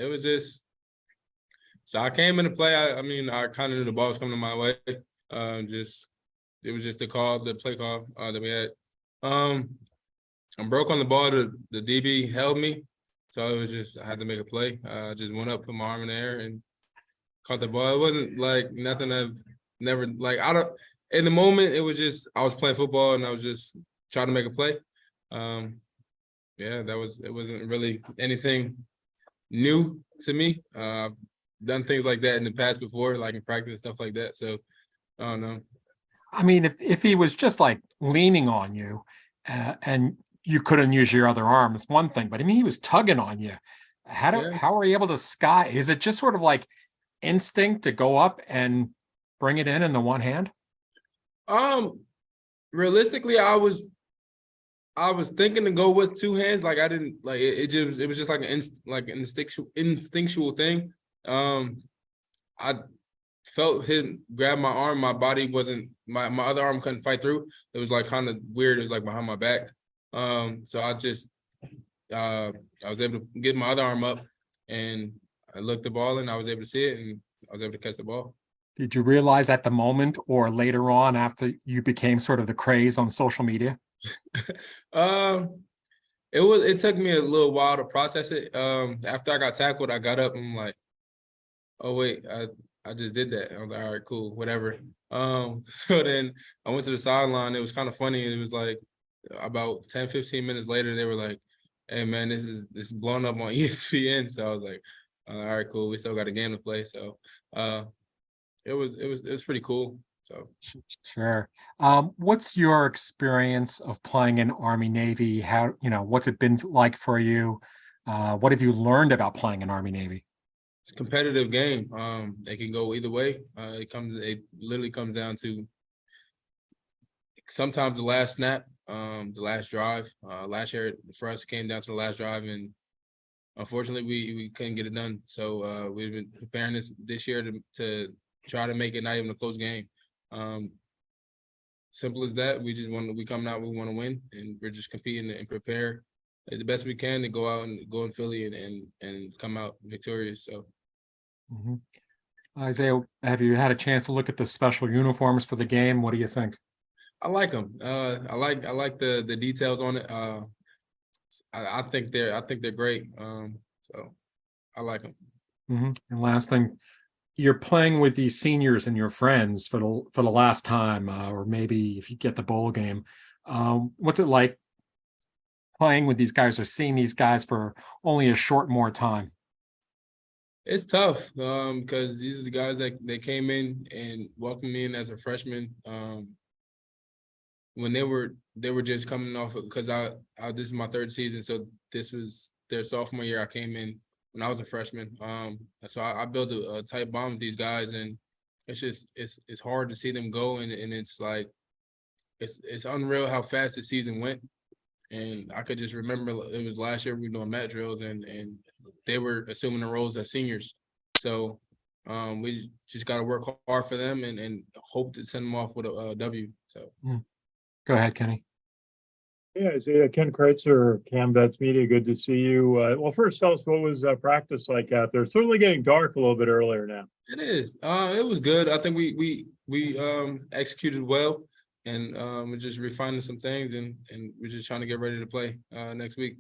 It was just so I came into play. I mean, I kind of knew the ball was coming my way. Just it was just the play call that we had. I broke on the ball. The DB held me, so it was just I had to make a play. I just went up, put my arm in the air, and caught the ball. It wasn't like nothing I've never like. I don't. In the moment, it was just I was playing football and I was just trying to make a play. Yeah, it wasn't really anything new to me. I've done things like that in the past before, like in practice and stuff like that. So I don't know. I mean, if he was just like leaning on you, and you couldn't use your other arm, it's one thing. But I mean, he was tugging on you. Yeah. How are you able to sky? Is it just sort of like instinct to go up and bring it in the one hand? Realistically, I was thinking to go with two hands. Like I didn't like it was just like an instinctual thing. I felt him grab my arm. My body wasn't my other arm couldn't fight through. It was like kind of weird. It was like behind my back. So I was able to get my other arm up and I looked the ball and I was able to see it and I was able to catch the ball. Did you realize at the moment or later on after you became sort of the craze on social media? It took me a little while to process it. After I got tackled, I got up and I'm like, oh wait, I just did that. I was like, all right, cool, whatever. So then I went to the sideline. It was kind of funny. It was like about 10, 15 minutes later, they were like, hey man, this is blowing up on ESPN. So I was like, all right, cool. We still got a game to play. So it was pretty cool. So Sure. What's your experience of playing in Army Navy? How, what's it been like for you? What have you learned about playing in Army Navy? it's a competitive game. It can go either way. It literally comes down to sometimes the last snap, the last drive. Last year for us it came down to the last drive, and unfortunately we couldn't get it done. So we've been preparing this year to try to make it not even a close game. Simple as that. We come out, we want to win, and we're just competing and prepare the best we can to go out and go in Philly and come out victorious. So, Isaiah, have you had a chance to look at the special uniforms for the game? What do you think? I like them. I like the details on it. I think they're great. So I like them. And last thing, you're playing with these seniors and your friends for the last time, or maybe if you get the bowl game. What's it like playing with these guys or seeing these guys for only a short more time? It's tough because these are the guys that came in and welcomed me in as a freshman. When they were just coming off because this is my third season, so this was their sophomore year. I came in when I was a freshman. So I built a tight bond with these guys, and it's hard to see them go, and it's like it's unreal how fast the season went. And I could just remember it was last year we were doing mat drills, and they were assuming the roles as seniors. So we just got to work hard for them and hope to send them off with a W. So go ahead, Kenny. Yeah, Isaiah, Ken Kreitzer, Cam Vets Media, good to see you. Well, first, tell us what was practice like out there. It's certainly getting dark a little bit earlier now. It is. It was good. I think we executed well, and we're just refining some things, and we're just trying to get ready to play next week.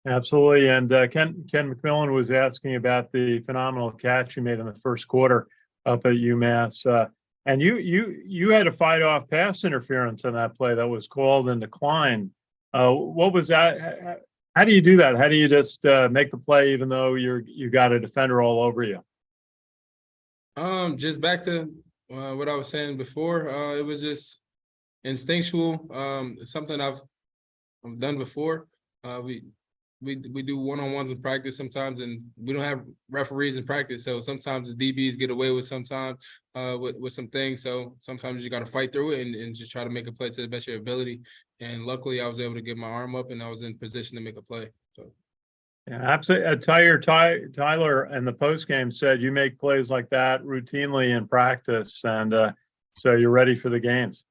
Absolutely. And Ken McMillan was asking about the phenomenal catch you made in the first quarter up at UMass. And you had to fight off pass interference in that play that was called and declined. What was that? How do you do that? How do you just make the play even though you got a defender all over you? Just back to what I was saying before. It was just instinctual. Something I've done before. We do one-on-ones in practice sometimes, and we don't have referees in practice. So sometimes the DBs get away with with some things. So sometimes you got to fight through it and just try to make a play to the best of your ability. And luckily, I was able to get my arm up, and I was in position to make a play. So. Yeah, absolutely. Tyler in the post game said you make plays like that routinely in practice, and so you're ready for the games.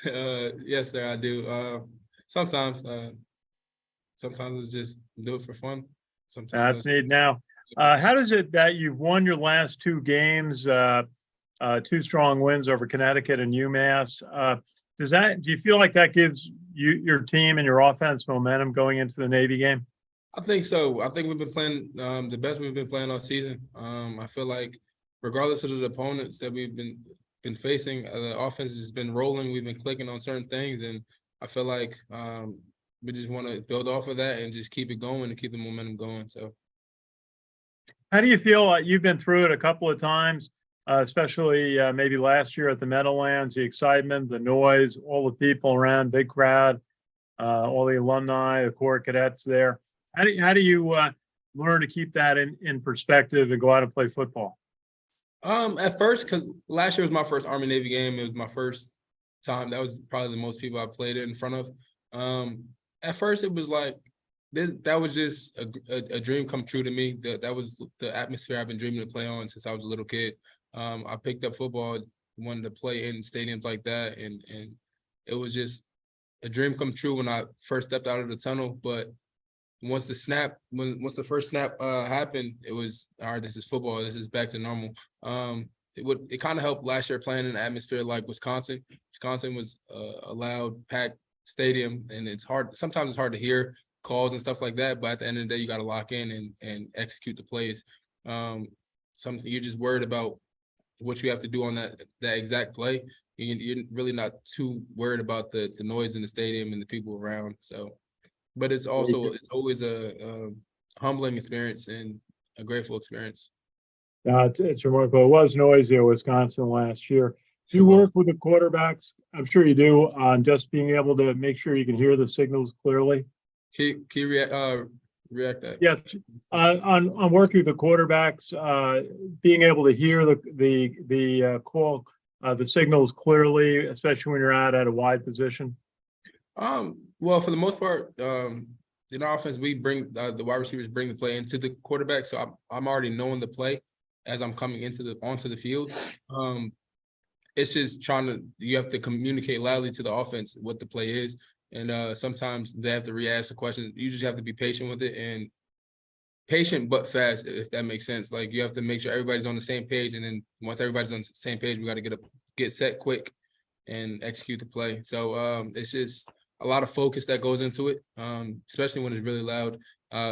Yes, sir, I do. Sometimes it's just do it for fun. Sometimes that's neat. Now, How does it that you've won your last two games, two strong wins over Connecticut and UMass? Do you feel like that gives your team and your offense momentum going into the Navy game? I think so. I think we've been playing the best we've been playing all season. I feel like regardless of the opponents that we've been facing, the offense has been rolling. We've been clicking on certain things, and I feel like we just want to build off of that and just keep it going and keep the momentum going. So, how do you feel? You've been through it a couple of times, especially maybe last year at the Meadowlands. The excitement, the noise, all the people around, big crowd, all the alumni, the Corps cadets there. How do you learn to keep that in perspective and go out and play football? At first, because last year was my first Army Navy game. It was my first time. That was probably the most people I played it in front of. At first, it was like that was just a dream come true to me. That was the atmosphere I've been dreaming to play on since I was a little kid. I picked up football, wanted to play in stadiums like that, and it was just a dream come true when I first stepped out of the tunnel. But once the first snap happened, it was all right. This is football. This is back to normal. It kind of helped last year playing in an atmosphere like Wisconsin. Wisconsin was a loud, packed stadium, and it's hard. Sometimes it's hard to hear calls and stuff like that. But at the end of the day, you got to lock in and execute the plays. You're just worried about what you have to do on that exact play. You're really not too worried about the noise in the stadium and the people around. So. But it's always a humbling experience and a grateful experience. It's remarkable. It was noisy at Wisconsin last year. Do you work with the quarterbacks? I'm sure you do, on just being able to make sure you can hear the signals clearly. Can you react that? Yes, on working with the quarterbacks, being able to hear the call, the signals clearly, especially when you're out at a wide position. Well, for the most part, in our offense, we bring the wide receivers bring the play into the quarterback. So I'm already knowing the play as I'm coming onto the field. It's just you have to communicate loudly to the offense what the play is. And sometimes they have to re-ask the question. You just have to be patient with it, and patient but fast, if that makes sense. Like, you have to make sure everybody's on the same page. And then once everybody's on the same page, we got to get set quick and execute the play. So it's just a lot of focus that goes into it, especially when it's really loud.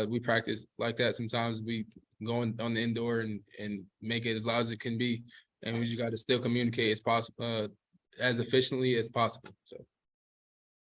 We practice like that. Sometimes we go on the indoor and make it as loud as it can be, and we just got to still communicate as possible, as efficiently as possible. So.